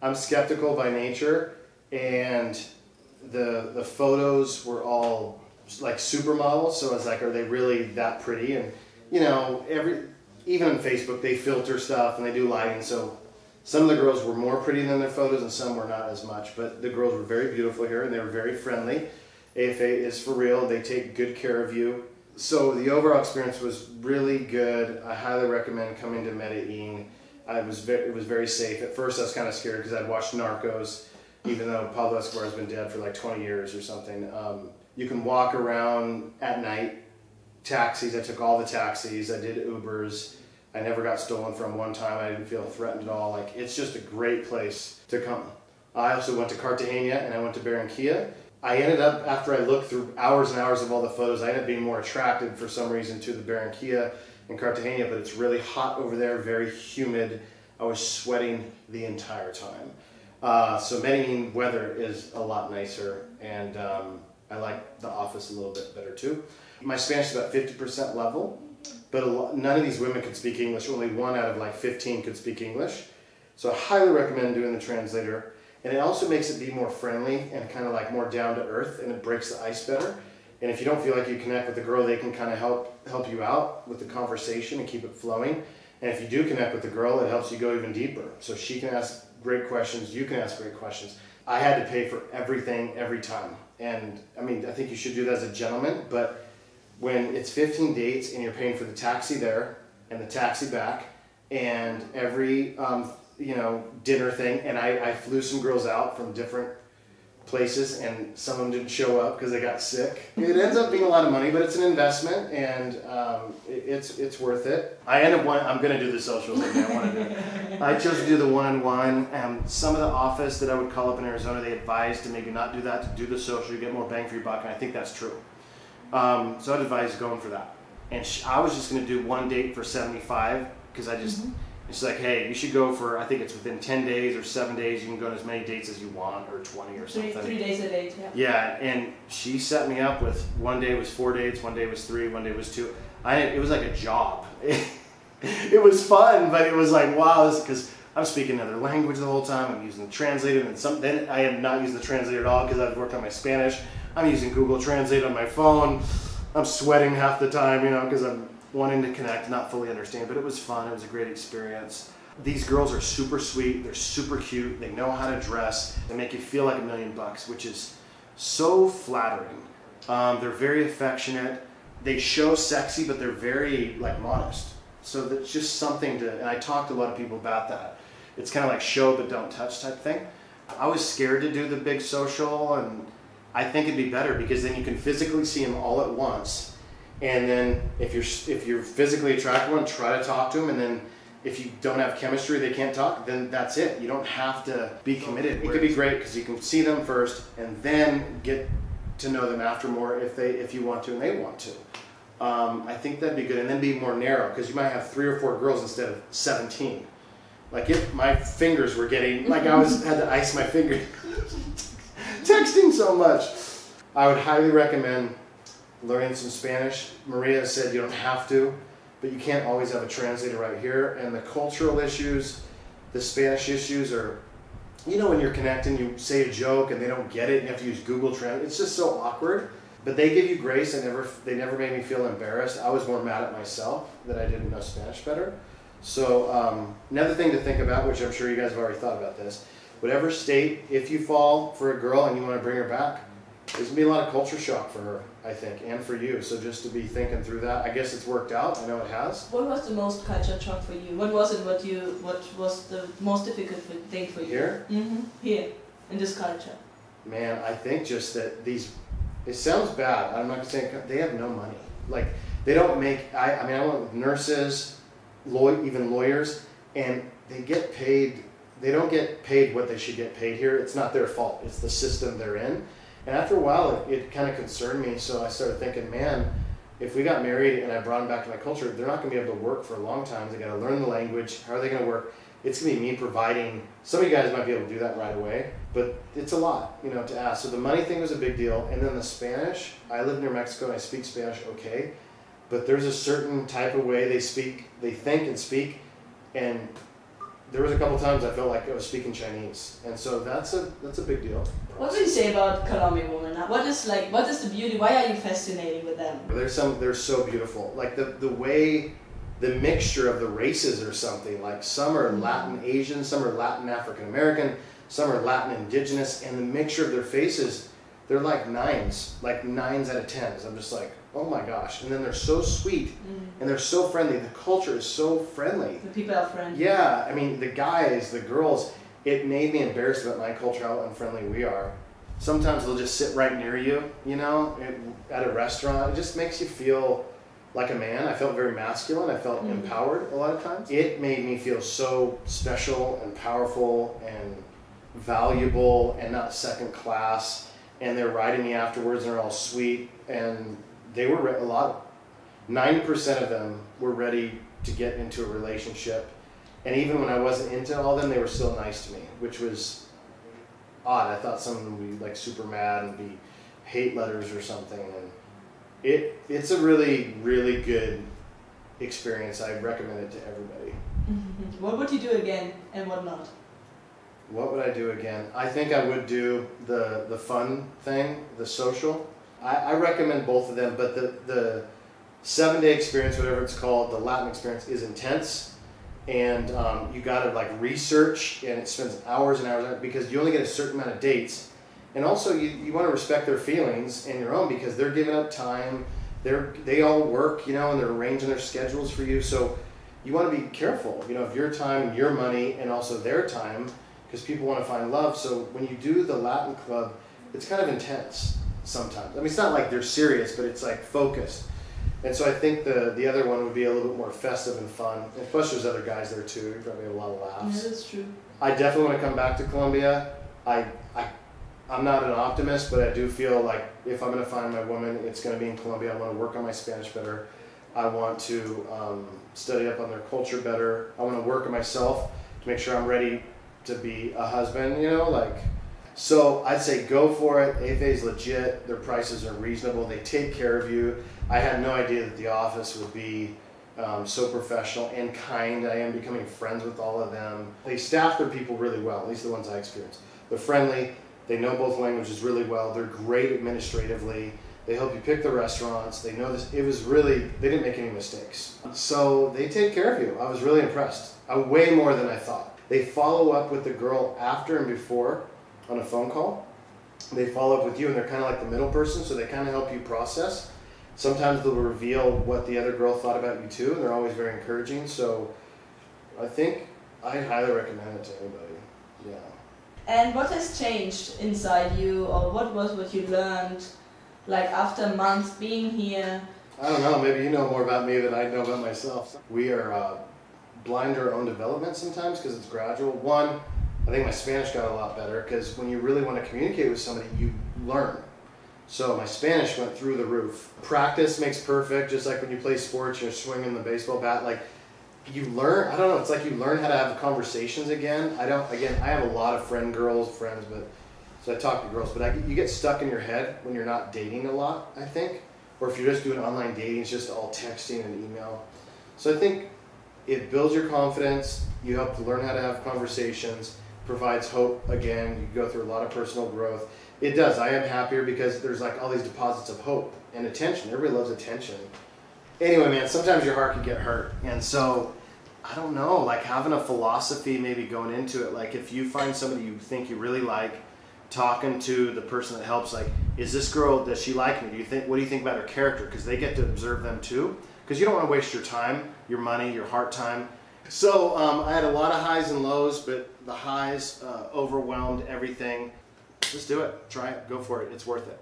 I'm skeptical by nature, and the photos were all like supermodels, so I was like, are they really that pretty? And you know, even on Facebook they filter stuff and they do lighting, so some of the girls were more pretty than their photos and some were not as much, but the girls were very beautiful here and they were very friendly. AFA is for real, they take good care of you. So the overall experience was really good. I highly recommend coming to Medellin. It was very safe. At first I was kind of scared because I'd watched Narcos, even though Pablo Escobar has been dead for like 20 years or something. You can walk around at night. Taxis, I took all the taxis, I did Ubers. I never got stolen from one time. I didn't feel threatened at all. Like, it's just a great place to come. I also went to Cartagena and I went to Barranquilla. I ended up, after I looked through hours and hours of all the photos, I ended up being more attracted for some reason to the Barranquilla and Cartagena, but it's really hot over there, very humid. I was sweating the entire time. So Medellin weather is a lot nicer, and I like the office a little bit better too. My Spanish is about 50% level, but none of these women could speak English. Only 1 out of like 15 could speak English. So I highly recommend doing the translator. And it also makes it be more friendly and kind of like more down to earth, and it breaks the ice better. And if you don't feel like you connect with the girl, they can kind of help you out with the conversation and keep it flowing. And if you do connect with the girl, it helps you go even deeper. So she can ask great questions, you can ask great questions. I had to pay for everything every time. And I mean, I think you should do that as a gentleman, but when it's 15 dates and you're paying for the taxi there and the taxi back and every dinner thing, and I flew some girls out from different places and some of them didn't show up because they got sick. It ends up being a lot of money, but it's an investment, and it's worth it. I'm going to do the social thing. I want to do it. I chose to do the one-on-one. Some of the office that I would call up in Arizona, they advised to maybe not do that, to do the social, you get more bang for your buck, and I think that's true. So I'd advise going for that. And I was just going to do one date for $75 because I just... It's like, hey, you should go for, I think it's within 10 days or 7 days, you can go on as many dates as you want, or 20 or something. 3 days a date, yeah. Yeah, and she set me up with, one day was 4 dates, one day was 3, one day was 2. It was like a job. It was fun, but it was like, wow, because I'm speaking another language the whole time, I'm using the translator, and then I am not using the translator at all because I've worked on my Spanish. I'm using Google Translate on my phone. I'm sweating half the time, because I'm wanting to connect, not fully understand, but it was fun. It was a great experience. These girls are super sweet. They're super cute. They know how to dress. They make you feel like $1 million, which is so flattering. They're very affectionate. They show sexy, but they're very modest. So that's just something to, and I talked to a lot of people about that. It's kind of like show but don't touch type thing. I was scared to do the big social, and I think it'd be better because then you can physically see them all at once. And then if you're physically attracted to one, try to talk to them. And then if you don't have chemistry, they can't talk, then that's it. You don't have to be committed. It could be great because you can see them first and then get to know them after more if you want to and they want to. I think that'd be good. And then be more narrow because you might have 3 or 4 girls instead of 17. Like if my fingers were getting, like I had to ice my fingers. Texting so much. I would highly recommend learning some Spanish. Maria said you don't have to, but you can't always have a translator right here. And the cultural issues, the Spanish issues are, when you're connecting, you say a joke and they don't get it and you have to use Google Translate. It's just so awkward. But they give you grace. They never made me feel embarrassed. I was more mad at myself that I didn't know Spanish better. So another thing to think about, which I'm sure you guys have already thought about this, whatever state, if you fall for a girl and you want to bring her back, there's going to be a lot of culture shock for her, I think, and for you. So just to be thinking through that, I guess it's worked out. I know it has. What was the most culture shock for you? What was it? What was the most difficult thing for you? Here? Here, in this culture. Man, I think just that it sounds bad. I'm not going to say they have no money. Like, they don't make, I went with nurses, even lawyers, and they get paid, they don't get paid what they should get paid here. It's not their fault. It's the system they're in. And after a while, it kind of concerned me, so I started thinking, man, if we got married and I brought them back to my culture, they're not going to be able to work for a long time. They got to learn the language. How are they going to work? It's going to be me providing. Some of you guys might be able to do that right away, but it's a lot, to ask. So the money thing was a big deal. And then the Spanish, I live near Mexico and I speak Spanish okay, but there's a certain type of way they think and speak, and there was a couple times I felt like I was speaking Chinese, and so that's a big deal. What would you say about Colombian women? What is the beauty? Why are you fascinated with them? They're so beautiful. Like the way, the mixture of the races or something. Like some are Latin Asian, some are Latin African American, some are Latin indigenous, and the mixture of their faces, they're like nines out of tens. I'm just like, oh my gosh. And then they're so sweet and they're so friendly. The culture is so friendly. The people are friendly. Yeah, I mean, the guys, the girls, it made me embarrassed about my culture, how unfriendly we are. Sometimes they'll just sit right near you, you know, at a restaurant. It just makes you feel like a man. I felt very masculine. I felt empowered a lot of times. It made me feel so special and powerful and valuable and not second class. And they're riding me afterwards and they're all sweet. And they were 90% of them were ready to get into a relationship. And even when I wasn't into all of them, they were still nice to me, which was odd. I thought some of them would be like super mad and be hate letters or something. And it's a really, really good experience. I recommend it to everybody. What would you do again and what not? What would I do again? I think I would do the fun thing, the social. I recommend both of them, but the 7-day experience, whatever it's called, the Latin experience, is intense. And you got to like research, and it spends hours and hours because you only get a certain amount of dates. And also you want to respect their feelings and your own because they're giving up time. They all work, you know, and they're arranging their schedules for you. So you want to be careful, you know, of your time, your money, and also their time, because people want to find love. So when you do the Latin club, it's kind of intense sometimes. I mean, it's not like they're serious, but it's like focused. And so I think the other one would be a little bit more festive and fun. And plus there's other guys there too. You probably have a lot of laughs. Yeah, that's true. I definitely want to come back to Colombia. I'm not an optimist, but I do feel like if I'm going to find my woman, it's going to be in Colombia. I want to work on my Spanish better. I want to study up on their culture better. I want to work on myself to make sure I'm ready to be a husband, you know, like. So I'd say go for it. AFA's legit. Their prices are reasonable. They take care of you. I had no idea that the office would be so professional and kind. I am becoming friends with all of them. They staff their people really well, at least the ones I experienced. They're friendly. They know both languages really well. They're great administratively. They help you pick the restaurants. They know this. It was really, they didn't make any mistakes. So they take care of you. I was really impressed. Way more than I thought. They follow up with the girl after and before on a phone call. They follow up with you and they're kind of like the middle person, so they kind of help you process. Sometimes they'll reveal what the other girl thought about you too, and they're always very encouraging. So I think I highly recommend it to anybody. Yeah. And what has changed inside you, or what you learned, like after months being here? I don't know, maybe you know more about me than I know about myself. We are blind to our own development sometimes because it's gradual. One, I think my Spanish got a lot better because when you really want to communicate with somebody, you learn. So my Spanish went through the roof. Practice makes perfect, just like when you play sports, you're swinging the baseball bat. Like you learn, I don't know, it's like you learn how to have conversations again. I have a lot of friends, but so I talk to girls, but you get stuck in your head when you're not dating a lot, I think. Or if you're just doing online dating, it's just all texting and email. So I think it builds your confidence. You help to learn how to have conversations. Provides hope again. You go through a lot of personal growth. It does. I am happier because there's like all these deposits of hope and attention. Everybody loves attention. Anyway, man, sometimes your heart can get hurt. And so, I don't know, like having a philosophy maybe going into it, like if you find somebody you think you really like, talking to the person that helps, like, is this girl, does she like me? What do you think about her character? Because they get to observe them too. Because you don't want to waste your time, your money, your heart time. So I had a lot of highs and lows, but the highs overwhelmed everything. Just do it. Try it. Go for it. It's worth it.